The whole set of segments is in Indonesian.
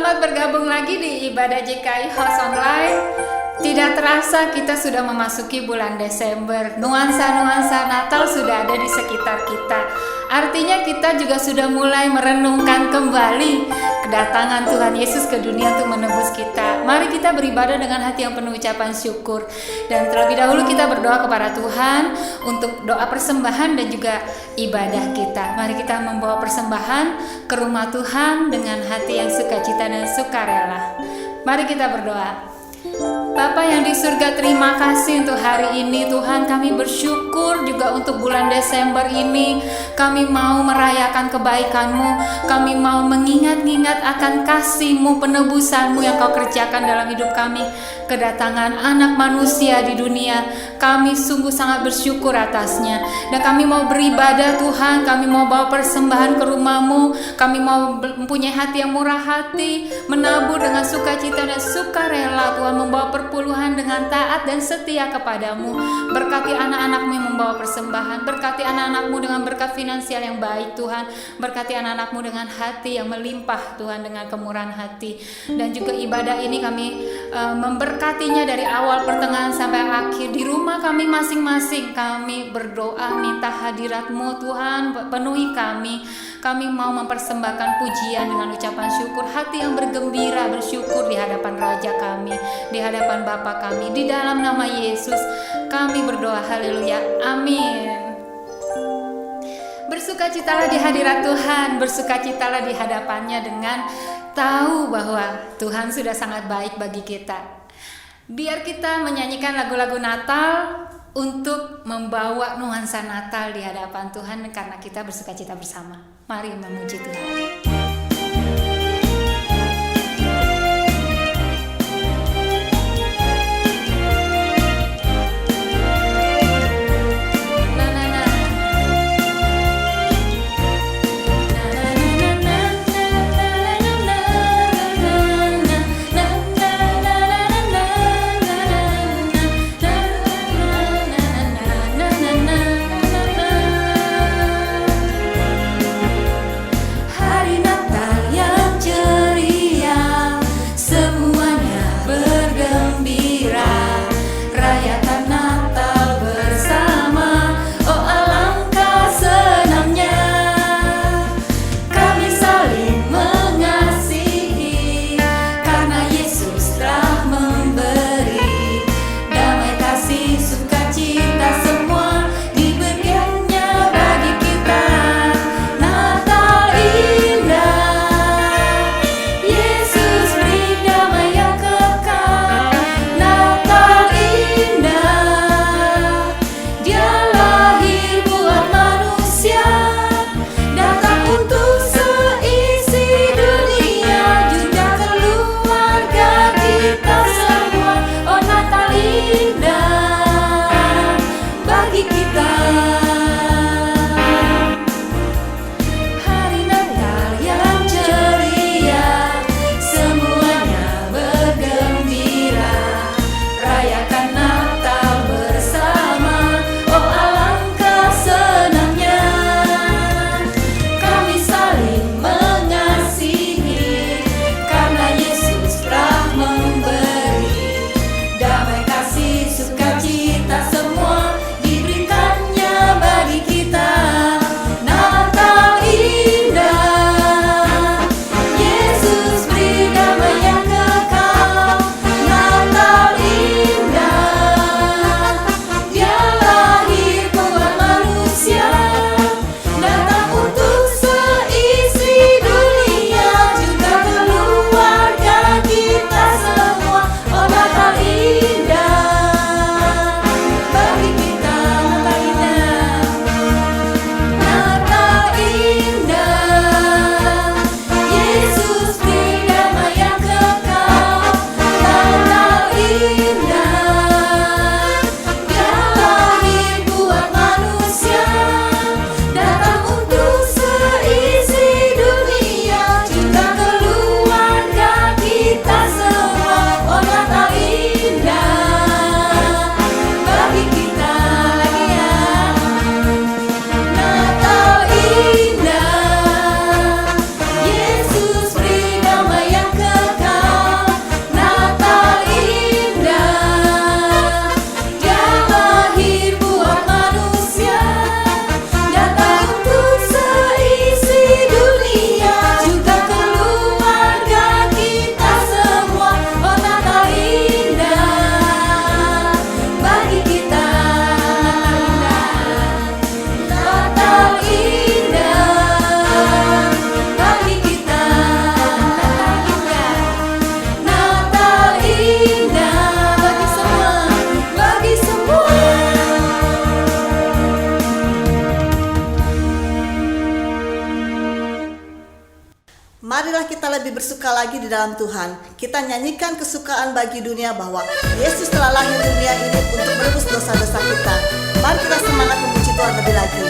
Selamat bergabung lagi di ibadah JKI House Online. Tidak terasa kita sudah memasuki bulan Desember. Nuansa-nuansa Natal sudah ada di sekitar kita. Artinya kita juga sudah mulai merenungkan kembali kedatangan Tuhan Yesus ke dunia untuk menebus kita. Mari kita beribadah dengan hati yang penuh ucapan syukur. Dan terlebih dahulu kita berdoa kepada Tuhan untuk doa persembahan dan juga ibadah kita. Mari kita membawa persembahan ke rumah Tuhan dengan hati yang sukacita dan sukarela. Mari kita berdoa. Bapa yang di surga, terima kasih untuk hari ini Tuhan. Kami bersyukur juga untuk bulan Desember ini. Kami mau merayakan kebaikan-Mu. Kami mau mengingat-ingat akan kasih-Mu, penebusan-Mu yang Kau kerjakan dalam hidup kami. Kedatangan anak manusia di dunia, kami sungguh sangat bersyukur atasnya. Dan kami mau beribadah Tuhan. Kami mau bawa persembahan ke rumah-Mu. Kami mau mempunyai hati yang murah hati, menabur dengan sukacita dan sukarela Tuhan, membawa perpuluhan dengan taat dan setia kepadamu. Berkati anak-anak-Mu yang membawa persembahan. Berkati anak-anak-Mu dengan berkat finansial yang baik Tuhan. Berkati anak-anak-Mu dengan hati yang melimpah Tuhan, dengan kemurahan hati. Dan juga ibadah ini kami memberkatinya dari awal, pertengahan sampai akhir. Di rumah kami masing-masing kami berdoa minta hadirat-Mu Tuhan, penuhi kami. Kami mau mempersembahkan pujian dengan ucapan syukur, hati yang bergembira, bersyukur di hadapan Raja kami, di hadapan Bapa kami. Di dalam nama Yesus kami berdoa, haleluya, amin. Bersukacitalah di hadirat Tuhan, bersukacitalah di hadapannya dengan tahu bahwa Tuhan sudah sangat baik bagi kita. Biar kita menyanyikan lagu-lagu Natal untuk membawa nuansa Natal di hadapan Tuhan, karena kita bersukacita bersama. Mari memuji Tuhan. Hari Natal lebih bersuka lagi di dalam Tuhan. Kita nyanyikan kesukaan bagi dunia bahwa Yesus telah lahir di dunia ini untuk menebus dosa-dosa kita. Mari kita semangat memuji Tuhan lebih lagi.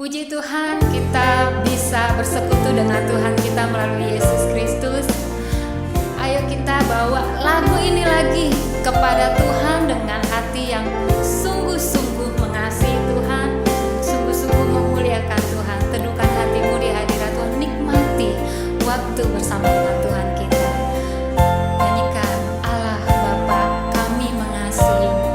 Puji Tuhan, kita bisa bersekutu dengan Tuhan kita melalui Yesus Kristus. Ayo kita bawa lagu ini lagi kepada Tuhan dengan hati yang sungguh-sungguh mengasihi Tuhan, sungguh-sungguh memuliakan Tuhan. Teduhkan hatimu di hadirat Tuhan, nikmati waktu bersama dengan Tuhan kita. Nyanyikan Allah Bapa, kami mengasihi-Mu.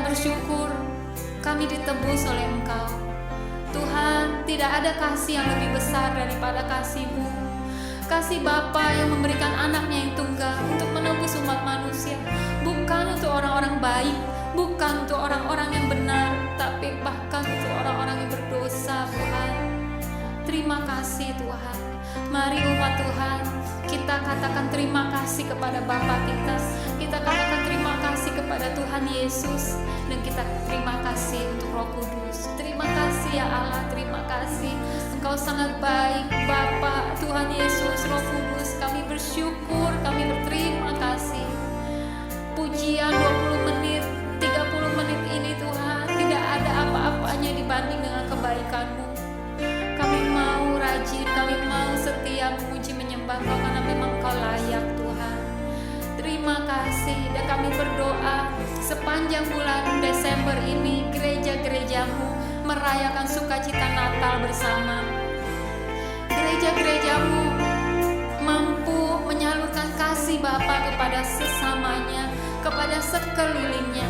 bersyukur kami ditebus oleh Engkau. Tuhan, tidak ada kasih yang lebih besar daripada kasih-Mu. Kasih Bapa yang memberikan anaknya yang tunggal untuk menebus umat manusia. Bukan untuk orang-orang baik, bukan untuk orang-orang yang benar, tapi bahkan untuk orang-orang yang berdosa, Tuhan. Terima kasih Tuhan. Mari umat Tuhan, kita katakan terima kasih kepada Bapa kita. Kita katakan terima kasih kepada Tuhan Yesus. Dan kita terima kasih untuk Roh Kudus. Terima kasih ya Allah, terima kasih. Engkau sangat baik Bapa, Tuhan Yesus, Roh Kudus. Kami bersyukur, kami berterima kasih. Pujian 20 menit, 30 menit ini Tuhan, tidak ada apa-apanya dibanding dengan kebaikan-Mu. Kami mau rajin, kami mau setia memuji menyembah Kau karena memang Kau layak Tuhan. Terima kasih. Dan kami berdoa sepanjang bulan Desember ini gereja-gereja-Mu merayakan sukacita Natal bersama. Gereja-gereja-Mu mampu menyalurkan kasih Bapa kepada sesamanya, kepada sekelilingnya.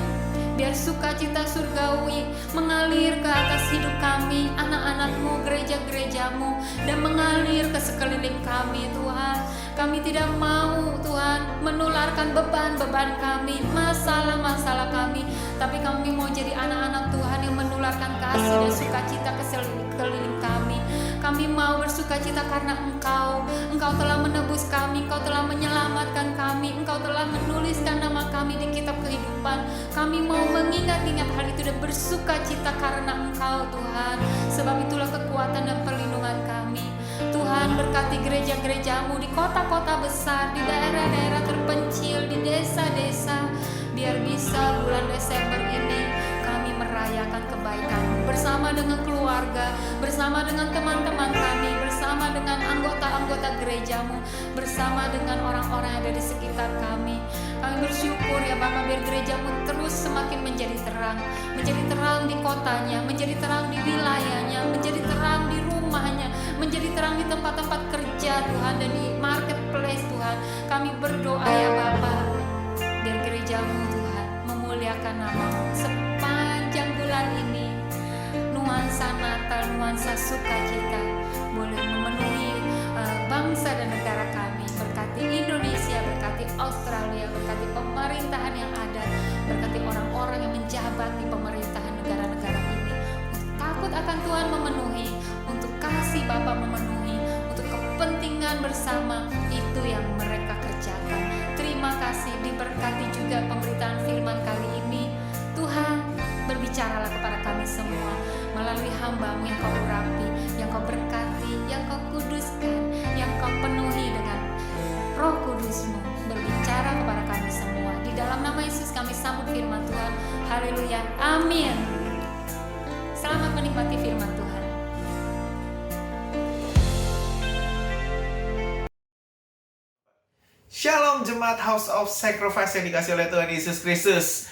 Biar sukacita surgawi mengalir ke atas hidup kami, anak-anak-Mu, gereja-gereja-Mu, dan mengalir ke sekeliling kami Tuhan. Kami tidak mau Tuhan menularkan beban-beban kami, masalah-masalah kami, tapi kami mau jadi anak-anak Tuhan yang menularkan kasih dan sukacita ke sekeliling kami. Kami mau bersukacita karena Engkau telah menebus kami, Engkau telah menyelamatkan kami, Engkau telah menuliskan nama kami di kitab kehidupan. Kami mau mengingat-ingat hal itu dan bersukacita karena Engkau Tuhan. Sebab itulah kekuatan dan perlindungan kami. Tuhan, berkati gereja-gereja-Mu di kota-kota besar, di daerah-daerah terpencil, di desa-desa. Biar bisa bulan Desember ini kami merayakan kebaikan-Mu bersama dengan keluarga, bersama dengan teman-teman kami, bersama dengan anggota-anggota gereja-Mu, bersama dengan orang-orang yang ada di sekitar kami. Kami bersyukur ya Bapak, biar gereja-Mu terus semakin menjadi terang di kotanya, menjadi terang di wilayahnya, menjadi terang di rumahnya, menjadi terang di tempat-tempat kerja Tuhan, dan di marketplace Tuhan. Kami berdoa ya Bapak, biar gereja-Mu Tuhan memuliakan nama-Mu sepanjang bulan ini. Nuansa Natal, nuansa sukacita boleh memenuhi bangsa dan negara kami. Berkati Indonesia, berkati Australia, berkati pemerintahan yang ada, berkati orang-orang yang menjabat di pemerintahan negara-negara ini. Untuk takut akan Tuhan memenuhi, untuk kasih Bapa memenuhi, untuk kepentingan bersama itu yang mereka kerjakan. Terima kasih. Diberkati juga pemberitaan firman kali ini. Tuhan, berbicaralah kepada kami semua melalui hamba-Mu yang Kau urapi, yang Kau berkati, yang Kau kuduskan, yang Kau penuhi dengan Roh Kudus-Mu. Berbicara kepada kami semua. Di dalam nama Yesus kami sambut firman Tuhan. Haleluya. Amin. Selamat menikmati firman Tuhan. Shalom jemaat House of Sacrifice yang dikasih oleh Tuhan Yesus Kristus.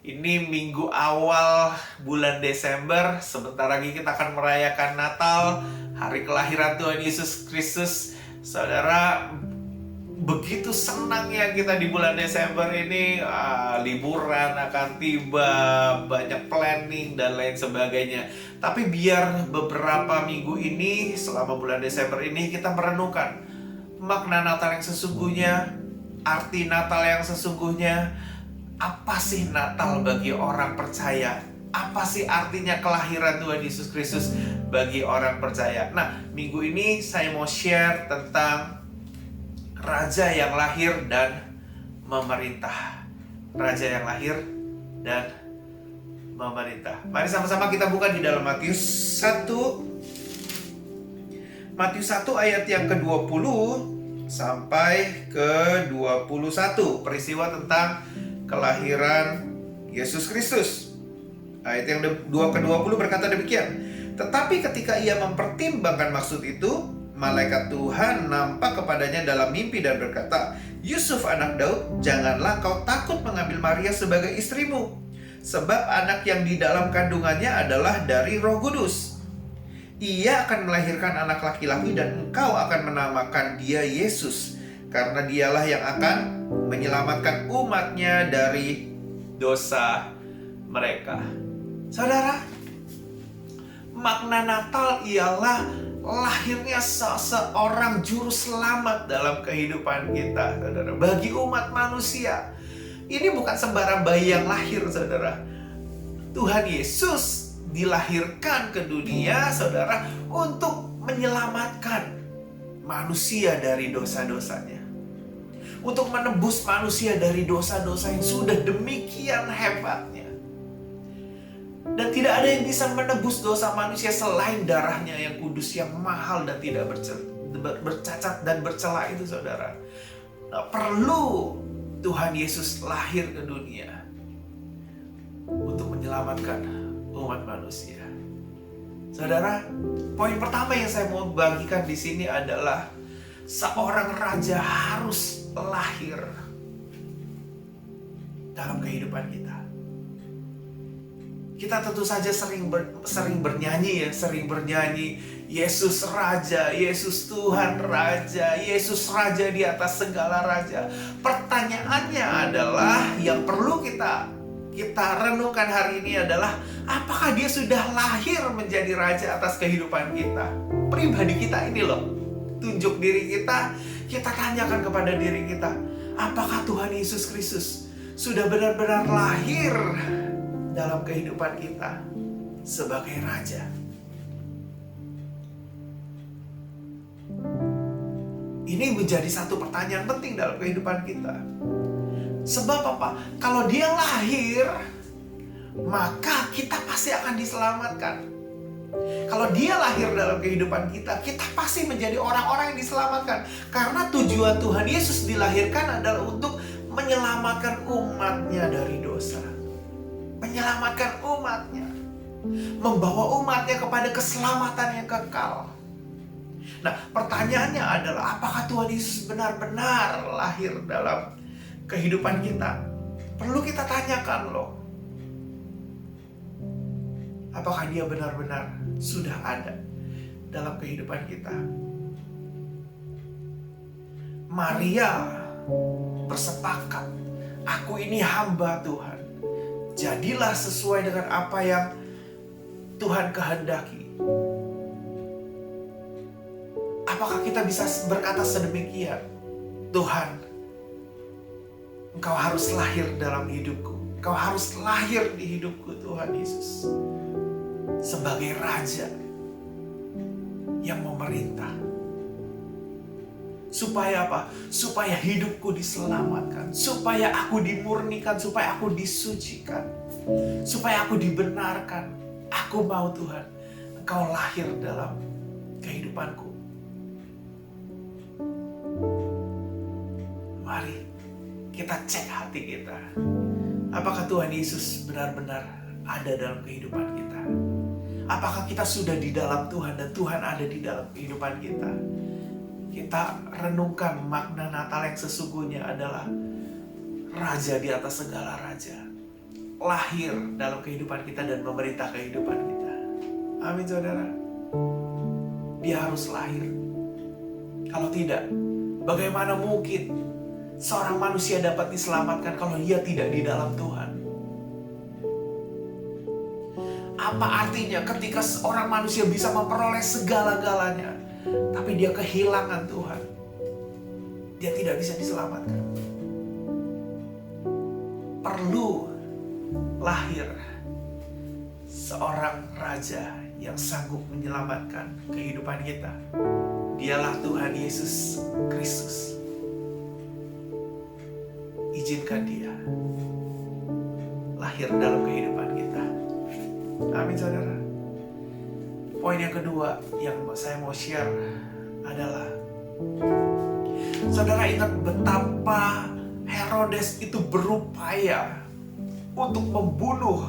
Ini minggu awal bulan Desember. Sebentar lagi kita akan merayakan Natal, hari kelahiran Tuhan Yesus Kristus. Saudara, begitu senangnya kita di bulan Desember ini. Liburan akan tiba, banyak planning dan lain sebagainya. Tapi biar beberapa minggu ini, selama bulan Desember ini, kita merenungkan makna Natal yang sesungguhnya, arti Natal yang sesungguhnya. Apa sih Natal bagi orang percaya? Apa sih artinya kelahiran Tuhan Yesus Kristus bagi orang percaya? Nah, minggu ini saya mau share tentang Raja yang lahir dan memerintah. Raja yang lahir dan memerintah. Mari sama-sama kita buka di dalam Matius 1. Matius 1 ayat yang ke-20 sampai ke-21. Peristiwa tentang kelahiran Yesus Kristus. Ayat yang ke-20 berkata demikian. Tetapi ketika ia mempertimbangkan maksud itu, malaikat Tuhan nampak kepadanya dalam mimpi dan berkata, Yusuf anak Daud, janganlah kau takut mengambil Maria sebagai istrimu, sebab anak yang di dalam kandungannya adalah dari Roh Kudus. Ia akan melahirkan anak laki-laki dan engkau akan menamakan dia Yesus, karena dialah yang akan menyelamatkan umatnya dari dosa mereka. Saudara, makna Natal ialah lahirnya seorang juru selamat dalam kehidupan kita, saudara. Bagi umat manusia, ini bukan sembarang bayi yang lahir, saudara. Tuhan Yesus dilahirkan ke dunia, saudara, untuk menyelamatkan manusia dari dosa-dosanya. Untuk menebus manusia dari dosa-dosa yang sudah demikian hebatnya. Dan tidak ada yang bisa menebus dosa manusia selain darahnya yang kudus, yang mahal dan tidak bercacat dan bercela itu, saudara. Nah, perlu Tuhan Yesus lahir ke dunia untuk menyelamatkan umat manusia. Saudara, poin pertama yang saya mau bagikan di sini adalah seorang raja harus lahir dalam kehidupan kita. Kita tentu saja sering bernyanyi, Yesus Raja, Yesus Tuhan Raja, Yesus Raja di atas segala raja. Pertanyaannya adalah yang perlu kita renungkan hari ini adalah, apakah dia sudah lahir menjadi raja atas kehidupan kita? Pribadi kita ini loh, tunjuk diri kita tanyakan kepada diri kita, apakah Tuhan Yesus Kristus sudah benar-benar lahir dalam kehidupan kita sebagai raja? Ini menjadi satu pertanyaan penting dalam kehidupan kita. Sebab apa? Kalau dia lahir, maka kita pasti akan diselamatkan. Kalau dia lahir dalam kehidupan kita, kita pasti menjadi orang-orang yang diselamatkan. Karena tujuan Tuhan Yesus dilahirkan adalah untuk menyelamatkan umatnya dari dosa. Menyelamatkan umatnya. Membawa umatnya kepada keselamatan yang kekal. Nah, pertanyaannya adalah, apakah Tuhan Yesus benar-benar lahir dalam kehidupan kita? Perlu kita tanyakan loh. Apakah dia benar-benar sudah ada dalam kehidupan kita? Maria bersepakat, aku ini hamba Tuhan. Jadilah sesuai dengan apa yang Tuhan kehendaki. Apakah kita bisa berkata sedemikian? Tuhan, Engkau harus lahir dalam hidupku. Engkau harus lahir di hidupku, Tuhan Yesus. Sebagai Raja yang memerintah. Supaya apa? Supaya hidupku diselamatkan. Supaya aku dimurnikan. Supaya aku disucikan. Supaya aku dibenarkan. Aku mau, Tuhan, Engkau lahir dalam kehidupanku. Mari kita cek hati kita. Apakah Tuhan Yesus benar-benar ada dalam kehidupan kita? Apakah kita sudah di dalam Tuhan dan Tuhan ada di dalam kehidupan kita? Kita renungkan makna Natal yang sesungguhnya adalah Raja di atas segala raja. Lahir dalam kehidupan kita dan memerintah kehidupan kita. Amin, saudara. Dia harus lahir. Kalau tidak, bagaimana mungkin seorang manusia dapat diselamatkan kalau ia tidak di dalam Tuhan? Apa artinya ketika seorang manusia bisa memperoleh segala-galanya, tapi dia kehilangan Tuhan? Dia tidak bisa diselamatkan. Perlu lahir seorang raja yang sanggup menyelamatkan kehidupan kita. Dialah Tuhan Yesus Kristus. Izinkan dia lahir dalam kehidupan kita. Amin, saudara. Poin yang kedua yang saya mau share adalah, saudara ingat betapa Herodes itu berupaya untuk membunuh,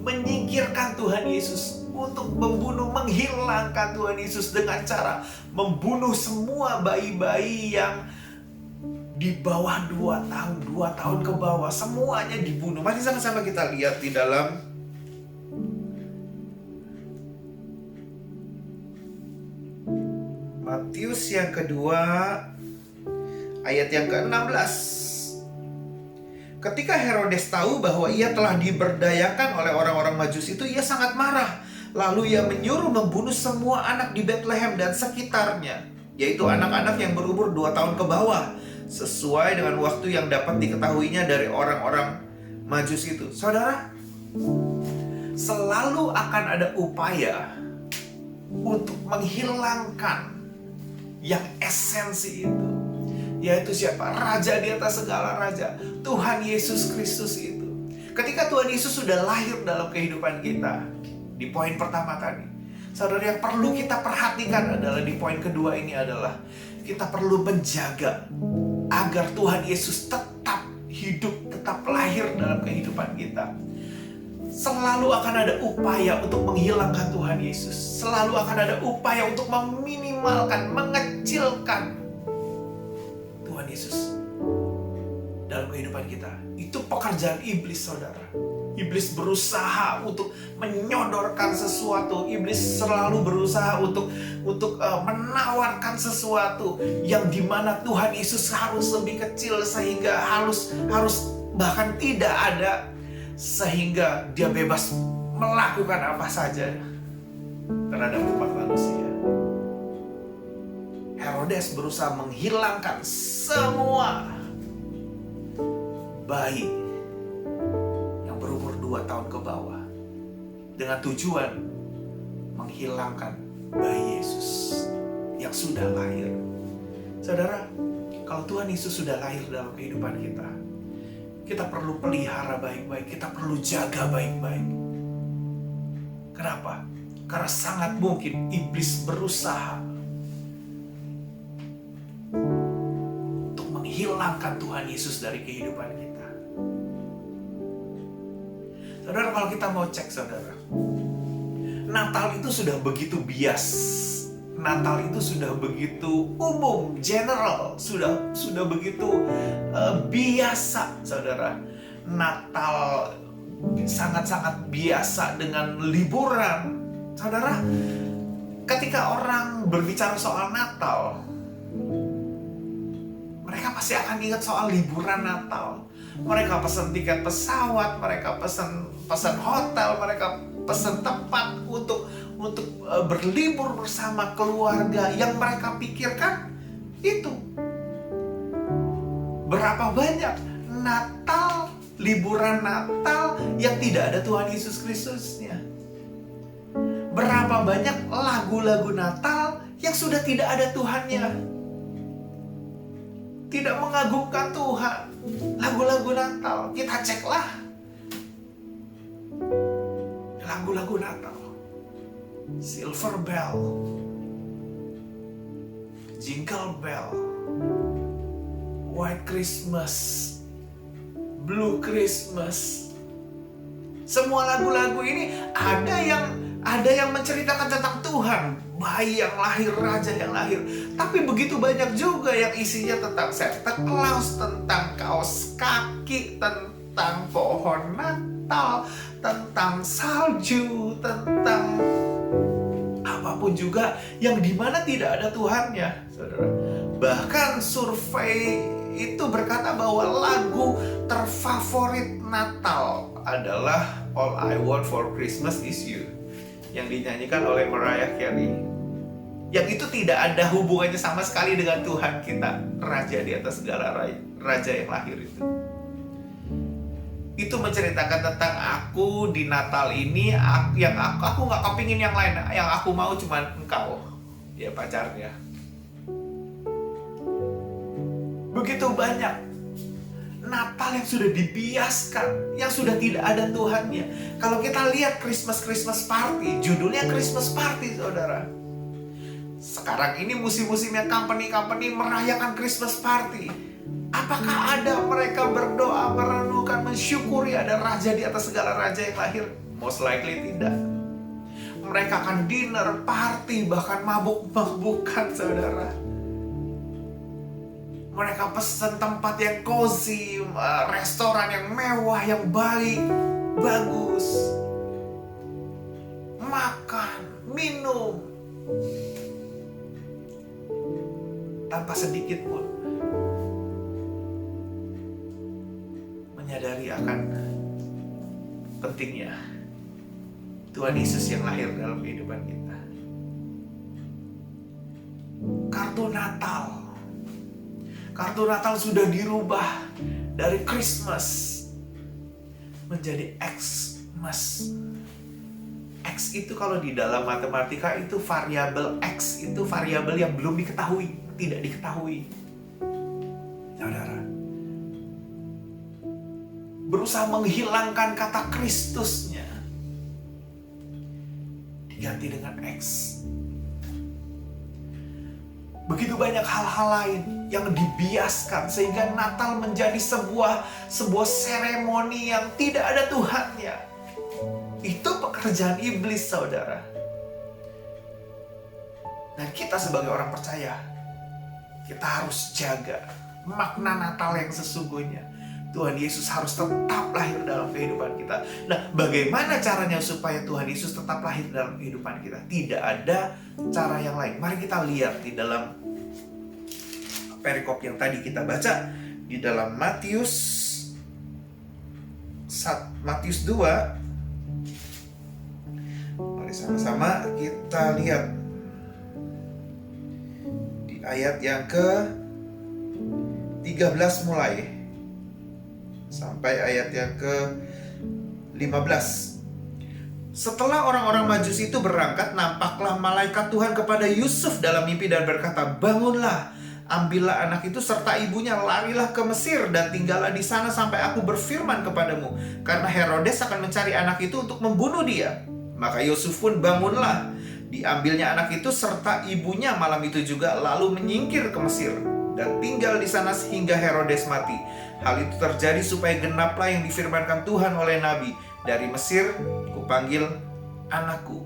menyingkirkan Tuhan Yesus, untuk membunuh, menghilangkan Tuhan Yesus dengan cara membunuh semua bayi-bayi yang di bawah 2 tahun ke bawah, semuanya dibunuh. Mari sama-sama kita lihat di dalam Matius yang kedua ayat yang ke-16. Ketika Herodes tahu bahwa ia telah diberdayakan oleh orang-orang Majus itu, ia sangat marah. Lalu ia menyuruh membunuh semua anak di Bethlehem dan sekitarnya, yaitu anak-anak yang berumur 2 tahun ke bawah, sesuai dengan waktu yang dapat diketahuinya dari orang-orang Majus itu. Saudara, selalu akan ada upaya untuk menghilangkan yang esensi itu, yaitu siapa? Raja di atas segala raja, Tuhan Yesus Kristus itu. Ketika Tuhan Yesus sudah lahir dalam kehidupan kita, di poin pertama tadi, saudara, yang perlu kita perhatikan adalah di poin kedua ini adalah kita perlu menjaga agar Tuhan Yesus tetap hidup, tetap lahir dalam kehidupan kita. Selalu akan ada upaya untuk menghilangkan Tuhan Yesus. Selalu akan ada upaya untuk meminimalkan, mengecilkan Tuhan Yesus dalam kehidupan kita. Itu pekerjaan iblis, saudara. Iblis berusaha untuk menyodorkan sesuatu. Iblis selalu berusaha untuk menawarkan sesuatu yang dimana Tuhan Yesus harus lebih kecil, sehingga harus bahkan tidak ada, sehingga dia bebas melakukan apa saja terhadap umat manusia. Herodes berusaha menghilangkan semua bayi yang berumur 2 tahun ke bawah dengan tujuan menghilangkan bayi Yesus yang sudah lahir. Saudara, kalau Tuhan Yesus sudah lahir dalam kehidupan kita perlu pelihara baik-baik, kita perlu jaga baik-baik. Kenapa? Karena sangat mungkin iblis berusaha untuk menghilangkan Tuhan Yesus dari kehidupan kita. Saudara, kalau kita mau cek, saudara, Natal itu sudah begitu bias. Natal itu sudah begitu umum, general, sudah begitu biasa, saudara. Natal sangat-sangat biasa dengan liburan. Saudara, ketika orang berbicara soal Natal, mereka pasti akan ingat soal liburan Natal. Mereka pesan tiket pesawat, mereka pesan hotel, mereka pesan tempat untuk berlibur bersama keluarga. Yang mereka pikirkan itu. Berapa banyak Natal, liburan Natal yang tidak ada Tuhan Yesus Kristusnya. Berapa banyak lagu-lagu Natal yang sudah tidak ada Tuhannya. Tidak mengagungkan Tuhan. Lagu-lagu Natal, kita ceklah lagu-lagu Natal. Silver Bell, Jingle Bell, White Christmas, Blue Christmas. Semua lagu-lagu ini ada yang menceritakan tentang Tuhan, bayi yang lahir, raja yang lahir. Tapi begitu banyak juga yang isinya tentang Santa Claus, tentang kaos kaki, tentang pohon Natal, tentang salju, tentang apapun juga yang dimana tidak ada Tuhannya, saudara. Bahkan survei itu berkata bahwa lagu terfavorit Natal adalah All I Want for Christmas Is You, yang dinyanyikan oleh Mariah Carey. Yang itu tidak ada hubungannya sama sekali dengan Tuhan kita, Raja di atas segala raja yang lahir itu. Itu menceritakan tentang aku di Natal ini, aku nggak kepingin yang lain, yang aku mau cuma engkau, ya pacarnya. Begitu banyak Natal yang sudah dibiaskan, yang sudah tidak ada Tuhannya. Kalau kita lihat Christmas party, judulnya Christmas party, saudara. Sekarang ini musim-musimnya company merayakan Christmas party. Apakah ada mereka berdoa, merenungkan, mensyukuri ada raja di atas segala raja yang lahir? Most likely tidak. Mereka akan dinner, party, bahkan mabuk-mabukan, saudara. Mereka pesan tempat yang cozy, restoran yang mewah, yang baik, bagus. Makan, minum, tanpa sedikit pun lagi akan pentingnya Tuhan Yesus yang lahir dalam kehidupan kita. Kartu Natal sudah dirubah dari Christmas menjadi Xmas. X itu kalau di dalam matematika itu variabel X, itu variabel yang belum diketahui, tidak diketahui. Saudara, berusaha menghilangkan kata Kristusnya, diganti dengan X. Begitu banyak hal-hal lain yang dibiaskan sehingga Natal menjadi sebuah seremoni yang tidak ada Tuhannya. Itu pekerjaan iblis, saudara. Dan kita sebagai orang percaya, kita harus jaga makna Natal yang sesungguhnya. Tuhan Yesus harus tetap lahir dalam kehidupan kita. Nah, bagaimana caranya supaya Tuhan Yesus tetap lahir dalam kehidupan kita? Tidak ada cara yang lain. Mari kita lihat di dalam perikop yang tadi kita baca di dalam Matius 2. Mari sama-sama kita lihat di ayat yang ke-13 mulai sampai ayat yang ke-15. Setelah orang-orang Majusi itu berangkat, nampaklah malaikat Tuhan kepada Yusuf dalam mimpi dan berkata, "Bangunlah, ambillah anak itu serta ibunya, larilah ke Mesir dan tinggallah di sana sampai aku berfirman kepadamu, karena Herodes akan mencari anak itu untuk membunuh dia." Maka Yusuf pun bangunlah, diambilnya anak itu serta ibunya malam itu juga, lalu menyingkir ke Mesir dan tinggal di sana sehingga Herodes mati. Hal itu terjadi supaya genaplah yang difirmankan Tuhan oleh Nabi, "Dari Mesir kupanggil anakku."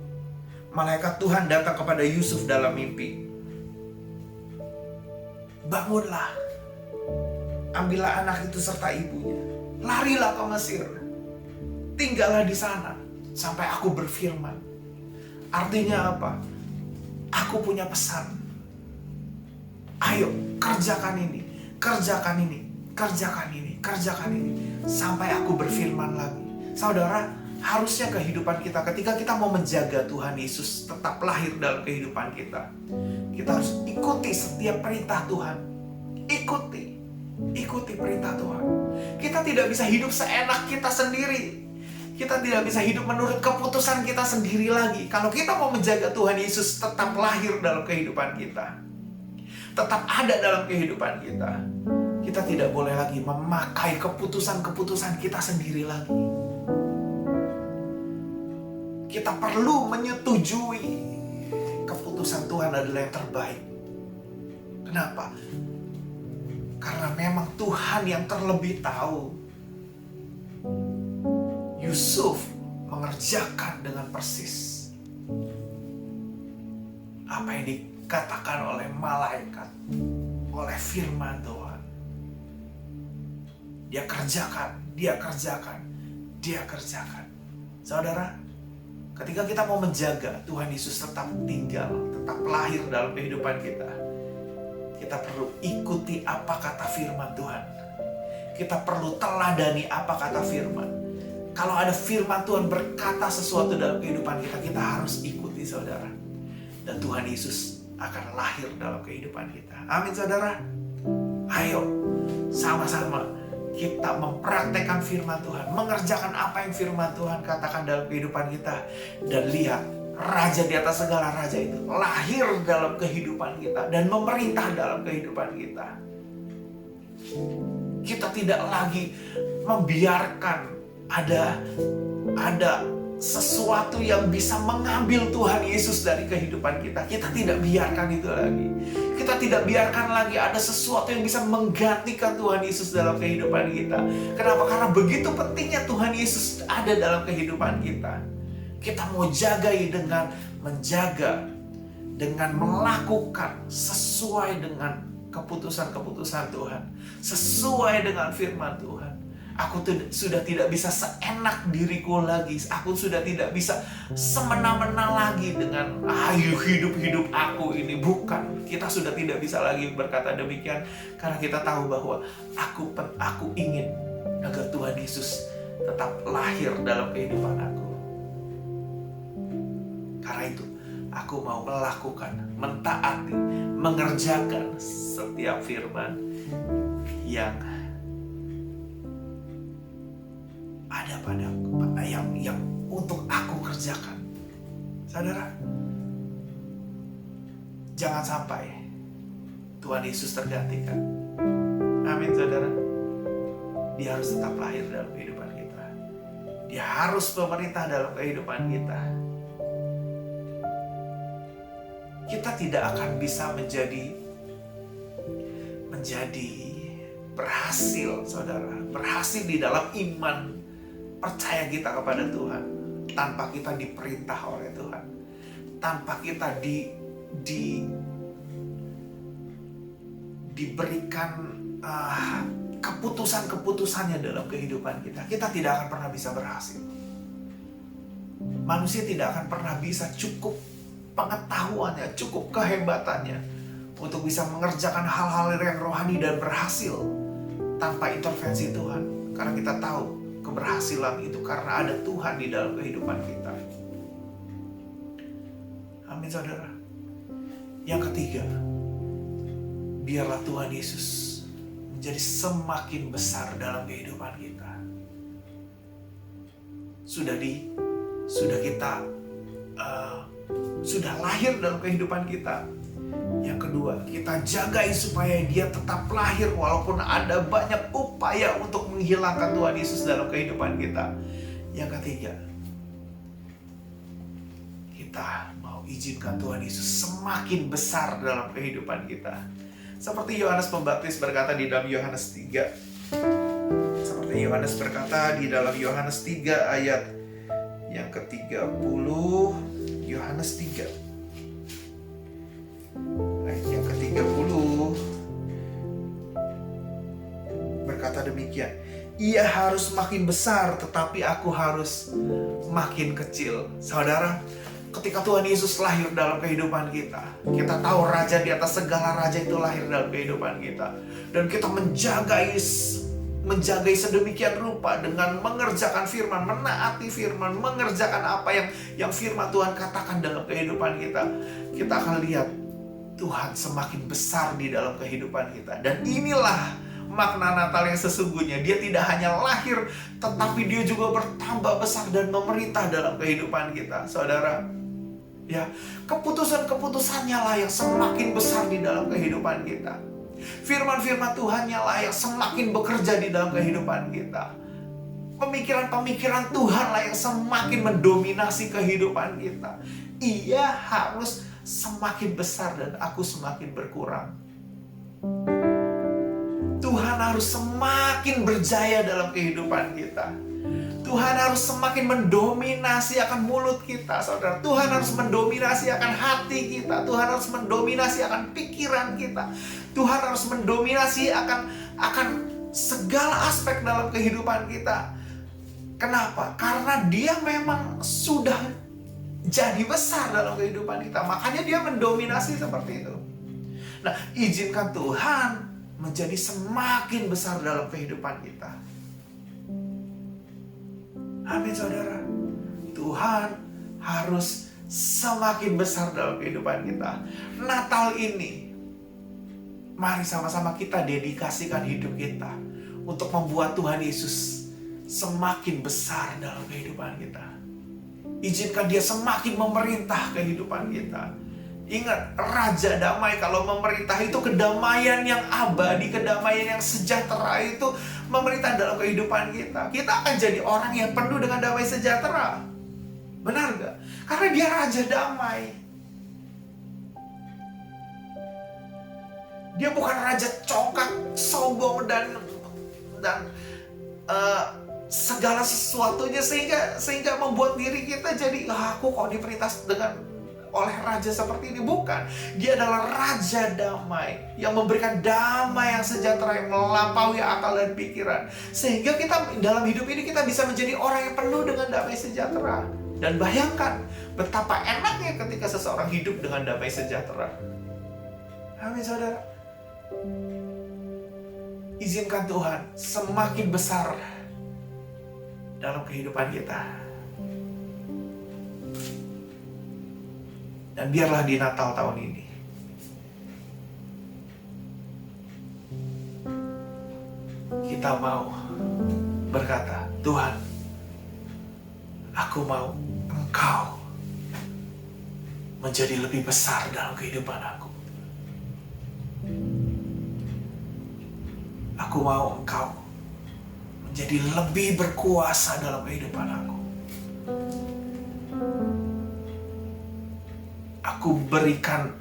Malaikat Tuhan datang kepada Yusuf dalam mimpi. "Bangunlah, ambillah anak itu serta ibunya, larilah ke Mesir, tinggallah di sana sampai aku berfirman." Artinya apa? Aku punya pesan. Ayo, kerjakan ini, kerjakan ini, kerjakan ini, kerjakan ini, sampai aku berfirman lagi. Saudara, harusnya kehidupan kita ketika kita mau menjaga Tuhan Yesus tetap lahir dalam kehidupan kita, kita harus ikuti setiap perintah Tuhan. Ikuti perintah Tuhan. Kita tidak bisa hidup seenak kita sendiri. Kita tidak bisa hidup menurut keputusan kita sendiri lagi. Kalau kita mau menjaga Tuhan Yesus tetap lahir dalam kehidupan kita, tetap ada dalam kehidupan kita, kita tidak boleh lagi memakai keputusan-keputusan kita sendiri lagi. Kita perlu menyetujui keputusan Tuhan adalah yang terbaik. Kenapa? Karena memang Tuhan yang terlebih tahu. Yusuf mengerjakan dengan persis apa yang dikatakan oleh malaikat, oleh firman Tuhan. Dia kerjakan. Saudara, ketika kita mau menjaga Tuhan Yesus tetap tinggal, tetap lahir dalam kehidupan kita, kita perlu ikuti apa kata firman Tuhan. Kita perlu teladani apa kata firman. Kalau ada firman Tuhan berkata sesuatu dalam kehidupan kita, kita harus ikuti, saudara. Dan Tuhan Yesus akan lahir dalam kehidupan kita. Amin, saudara. Ayo, sama-sama kita mempraktekkan firman Tuhan, mengerjakan apa yang firman Tuhan katakan dalam kehidupan kita. Dan lihat, Raja di atas segala raja itu lahir dalam kehidupan kita dan memerintah dalam kehidupan kita. Kita tidak lagi membiarkan ada sesuatu yang bisa mengambil Tuhan Yesus dari kehidupan kita. Kita tidak biarkan itu lagi. Kita tidak biarkan lagi ada sesuatu yang bisa menggantikan Tuhan Yesus dalam kehidupan kita. Kenapa? Karena begitu pentingnya Tuhan Yesus ada dalam kehidupan kita. Kita mau jagai dengan menjaga, dengan melakukan sesuai dengan keputusan-keputusan Tuhan, sesuai dengan firman Tuhan. Aku sudah tidak bisa seenak diriku lagi. Aku sudah tidak bisa semena-mena lagi dengan ayo hidup aku ini. Bukan. Kita sudah tidak bisa lagi berkata demikian. Karena kita tahu bahwa aku ingin agar Tuhan Yesus tetap lahir dalam kehidupan aku. Karena itu, aku mau melakukan, mentaati, mengerjakan setiap firman yang ada padaku, yang untuk aku kerjakan. Saudara, jangan sampai Tuhan Yesus tergantikan. Amin, saudara. Dia harus tetap lahir dalam kehidupan kita. Dia harus pemerintah dalam kehidupan kita. Kita tidak akan bisa menjadi berhasil, saudara. Berhasil di dalam iman, percaya kita kepada Tuhan tanpa kita diperintah oleh Tuhan, tanpa kita diberikan keputusan-keputusannya dalam kehidupan kita. Kita tidak akan pernah bisa berhasil. Manusia tidak akan pernah bisa cukup pengetahuannya, cukup kehebatannya untuk bisa mengerjakan hal-hal yang rohani dan berhasil tanpa intervensi Tuhan. Karena kita tahu keberhasilan itu karena ada Tuhan di dalam kehidupan kita. Amin, saudara. Yang ketiga, biarlah Tuhan Yesus menjadi semakin besar dalam kehidupan kita. Sudah lahir dalam kehidupan kita. Yang kedua, kita jagai supaya dia tetap lahir walaupun ada banyak upaya untuk menghilangkan Tuhan Yesus dalam kehidupan kita. Yang ketiga, kita mau izinkan Tuhan Yesus semakin besar dalam kehidupan kita. Seperti Yohanes Pembaptis berkata di dalam Yohanes 3. Seperti Yohanes berkata di dalam Yohanes 3 ayat yang ke-30. Yohanes 3 ayat yang ke-30 berkata demikian. Ia harus makin besar, tetapi aku harus makin kecil. Saudara, ketika Tuhan Yesus lahir dalam kehidupan kita, kita tahu Raja di atas segala raja itu lahir dalam kehidupan kita. Dan kita menjagai sedemikian rupa dengan mengerjakan firman, menaati firman, mengerjakan apa yang firman Tuhan katakan dalam kehidupan kita. Kita akan lihat Tuhan semakin besar di dalam kehidupan kita. Dan inilah makna Natal yang sesungguhnya. Dia tidak hanya lahir, tetapi dia juga bertambah besar dan memerintah dalam kehidupan kita. Saudara, ya, keputusan-keputusannya lah yang semakin besar di dalam kehidupan kita. Firman-firman Tuhan-Nya lah yang semakin bekerja di dalam kehidupan kita. Pemikiran-pemikiran Tuhan lah yang semakin mendominasi kehidupan kita. Ia harus semakin besar dan aku semakin berkurang. Tuhan harus semakin berjaya dalam kehidupan kita. Tuhan harus semakin mendominasi akan mulut kita, saudara. Tuhan harus mendominasi akan hati kita. Tuhan harus mendominasi akan pikiran kita. Tuhan harus mendominasi akan segala aspek dalam kehidupan kita. Kenapa? Karena dia memang sudah jadi besar dalam kehidupan kita. Makanya dia mendominasi seperti itu. Nah, izinkan Tuhan menjadi semakin besar dalam kehidupan kita. Amin, saudara. Tuhan harus semakin besar dalam kehidupan kita. Natal ini, mari sama-sama kita dedikasikan hidup kita untuk membuat Tuhan Yesus semakin besar dalam kehidupan kita. Izinkan dia semakin memerintah kehidupan kita. Ingat, Raja Damai kalau memerintah itu kedamaian yang abadi, kedamaian yang sejahtera itu memerintah dalam kehidupan kita. Kita akan jadi orang yang penuh dengan damai sejahtera. Benar gak? Karena dia Raja Damai. Dia bukan Raja congkak, sombong dan segala sesuatunya sehingga membuat diri kita jadi aku kok diperintah oleh raja seperti ini. Bukan. Dia adalah Raja Damai yang memberikan damai yang sejahtera yang melampaui akal dan pikiran, sehingga kita dalam hidup ini kita bisa menjadi orang yang penuh dengan damai sejahtera. Dan bayangkan betapa enaknya ketika seseorang hidup dengan damai sejahtera. Amin, saudara. Izinkan Tuhan semakin besar dalam kehidupan kita. Dan biarlah di Natal tahun ini kita mau berkata, Tuhan, aku mau Engkau menjadi lebih besar dalam kehidupan aku. Aku mau Engkau menjadi lebih berkuasa dalam kehidupan aku. Aku berikan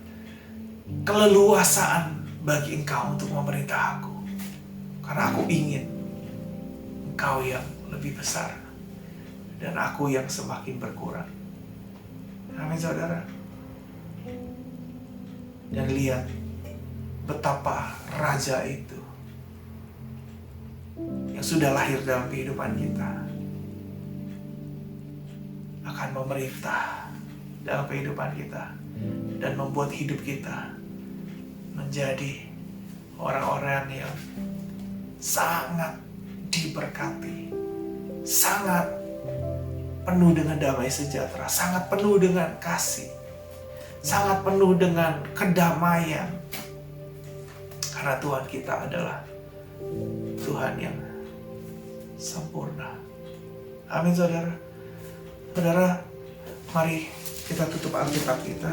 keleluasaan bagi Engkau untuk memerintah aku. Karena aku ingin Engkau yang lebih besar dan aku yang semakin berkurang. Amin, saudara. Dan lihat betapa Raja itu yang sudah lahir dalam kehidupan kita akan memerintah dalam kehidupan kita dan membuat hidup kita menjadi orang-orang yang sangat diberkati, sangat penuh dengan damai sejahtera, sangat penuh dengan kasih, sangat penuh dengan kedamaian. Karena Tuhan kita adalah Tuhan yang sempurna. Amin, saudara. Saudara, mari kita tutup Alkitab kita.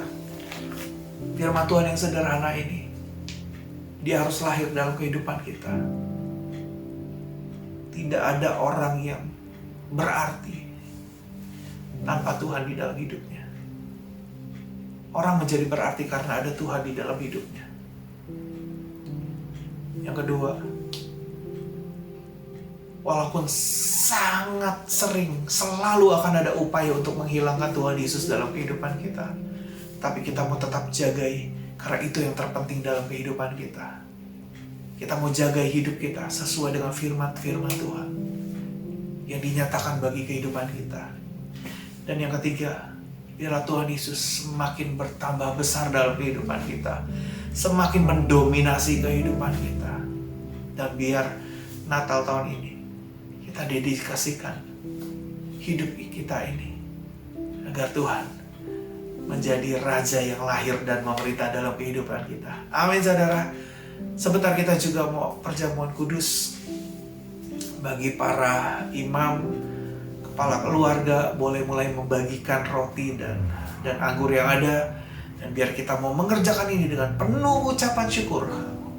Firman Tuhan yang sederhana ini, dia harus lahir dalam kehidupan kita. Tidak ada orang yang berarti tanpa Tuhan di dalam hidupnya. Orang menjadi berarti karena ada Tuhan di dalam hidupnya. Yang kedua, walaupun sangat sering, selalu akan ada upaya untuk menghilangkan Tuhan Yesus dalam kehidupan kita, tapi kita mau tetap jagai, karena itu yang terpenting dalam kehidupan kita. Kita mau jaga hidup kita sesuai dengan firman-firman Tuhan yang dinyatakan bagi kehidupan kita. Dan yang ketiga, biarlah Tuhan Yesus semakin bertambah besar dalam kehidupan kita, semakin mendominasi kehidupan kita. Dan biar Natal tahun ini kita dedikasikan hidup kita ini agar Tuhan menjadi Raja yang lahir dan memerintah dalam kehidupan kita. Amin, saudara. Sebentar kita juga mau perjamuan kudus. Bagi para imam, kepala keluarga boleh mulai membagikan roti dan anggur yang ada. Dan biar kita mau mengerjakan ini dengan penuh ucapan syukur,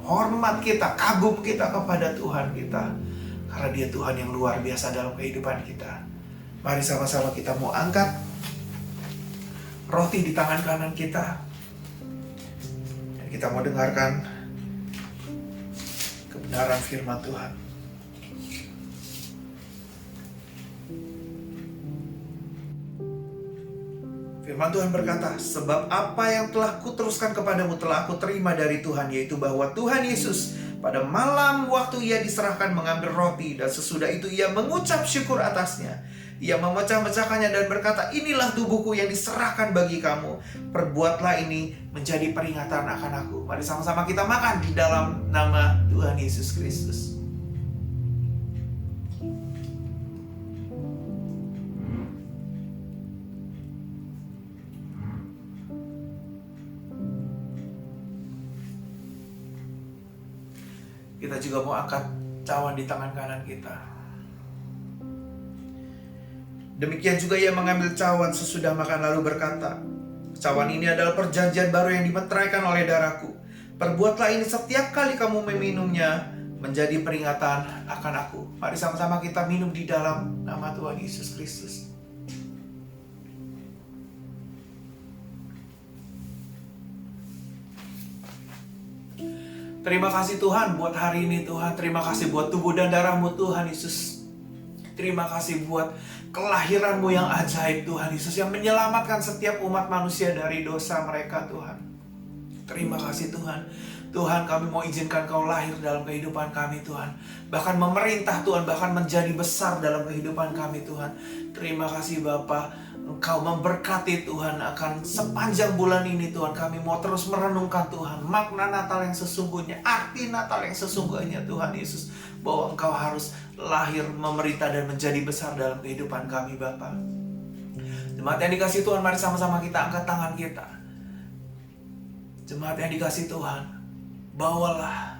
hormat kita, kagum kita kepada Tuhan kita, karena Dia Tuhan yang luar biasa dalam kehidupan kita. Mari sama-sama kita mau angkat roti di tangan kanan kita, dan kita mau dengarkan kebenaran firman Tuhan. Firman Tuhan berkata, sebab apa yang telah kuteruskan kepadamu telah aku terima dari Tuhan, yaitu bahwa Tuhan Yesus pada malam waktu Ia diserahkan mengambil roti, dan sesudah itu Ia mengucap syukur atasnya. Ia memecah-mecahkannya dan berkata, inilah tubuhku yang diserahkan bagi kamu. Perbuatlah ini menjadi peringatan akan aku. Mari sama-sama kita makan di dalam nama Tuhan Yesus Kristus. Kita juga mau angkat cawan di tangan kanan kita. Demikian juga Ia mengambil cawan sesudah makan lalu berkata, cawan ini adalah perjanjian baru yang dimeteraikan oleh darahku. Perbuatlah ini setiap kali kamu meminumnya menjadi peringatan akan aku. Mari sama-sama kita minum di dalam nama Tuhan Yesus Kristus. Terima kasih Tuhan buat hari ini Tuhan. Terima kasih buat tubuh dan darah-Mu Tuhan Yesus. Terima kasih buat kelahiran-Mu yang ajaib Tuhan Yesus, yang menyelamatkan setiap umat manusia dari dosa mereka Tuhan. Terima kasih Tuhan. Tuhan, kami mau izinkan Kau lahir dalam kehidupan kami Tuhan. Bahkan memerintah Tuhan, bahkan menjadi besar dalam kehidupan kami Tuhan. Terima kasih Bapa. Engkau memberkati Tuhan akan sepanjang bulan ini Tuhan. Kami mau terus merenungkan Tuhan makna Natal yang sesungguhnya, arti Natal yang sesungguhnya Tuhan Yesus. Bahwa Engkau harus lahir, memerintah dan menjadi besar dalam kehidupan kami Bapa. Jemaat yang dikasih Tuhan, mari sama-sama kita angkat tangan kita. Jemaat yang dikasih Tuhan, bawalah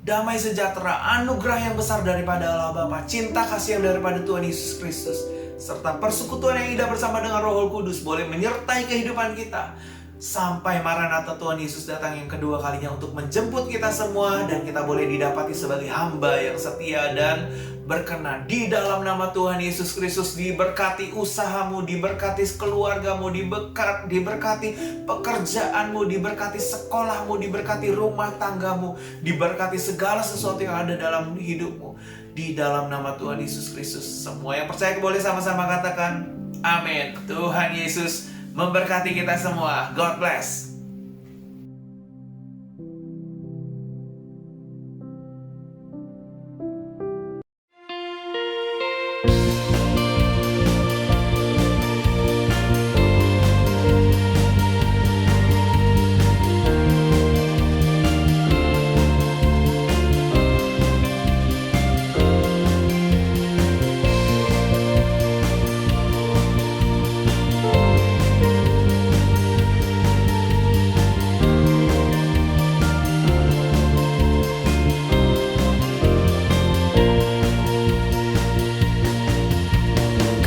damai sejahtera, anugerah yang besar daripada Allah Bapa, cinta kasih yang daripada Tuhan Yesus Kristus, serta persekutuan yang indah bersama dengan Roh Kudus boleh menyertai kehidupan kita sampai Maranatha Tuhan Yesus datang yang kedua kalinya untuk menjemput kita semua, dan kita boleh didapati sebagai hamba yang setia dan berkenan. Di dalam nama Tuhan Yesus Kristus, diberkati usahamu, diberkati keluargamu, diberkati pekerjaanmu, diberkati sekolahmu, diberkati rumah tanggamu, diberkati segala sesuatu yang ada dalam hidupmu. Di dalam nama Tuhan Yesus Kristus, semua yang percaya boleh sama-sama katakan amin. Tuhan Yesus memberkati kita semua. God bless.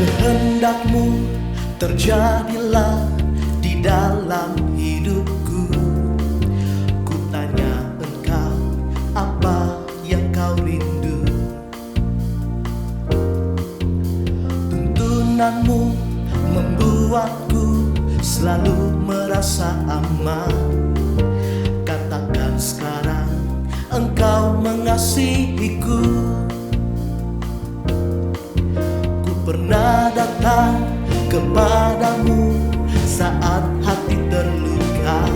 Kehendakmu terjadilah di dalam hidupku. Ku tanya engkau, apa yang kau rindu? Tuntunanmu membuatku selalu merasa aman. Katakan sekarang engkau mengasihiku. Pernah datang kepadamu saat hati terluka,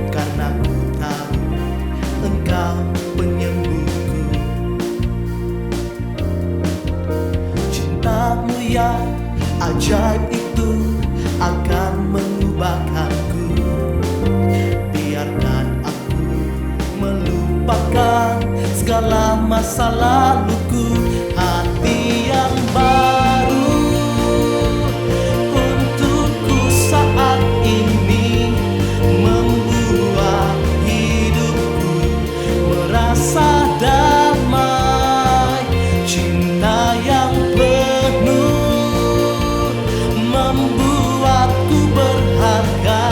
karena ku tahu engkau penyembuhku. Cintamu yang ajaib itu akan mengubahkanku. Biarkan aku melupakan segala masa laluku. Hati yang baru untukku saat ini membuat hidupku merasa damai. Cinta yang penuh membuatku berharga.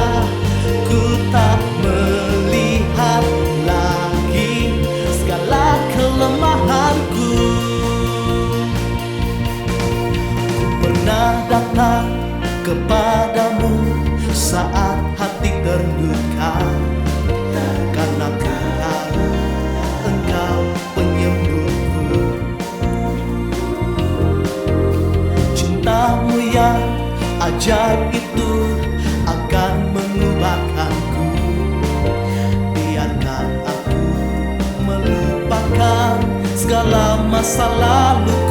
Ku tak melihat lagi segala kelemahanku. Pernah datang kepadamu saat hati terluka, karena ku tahu engkau penyembuhku. Cintamu yang ajaib itu akan mengubahkanku. Biarkan aku melupakan segala masa lalu.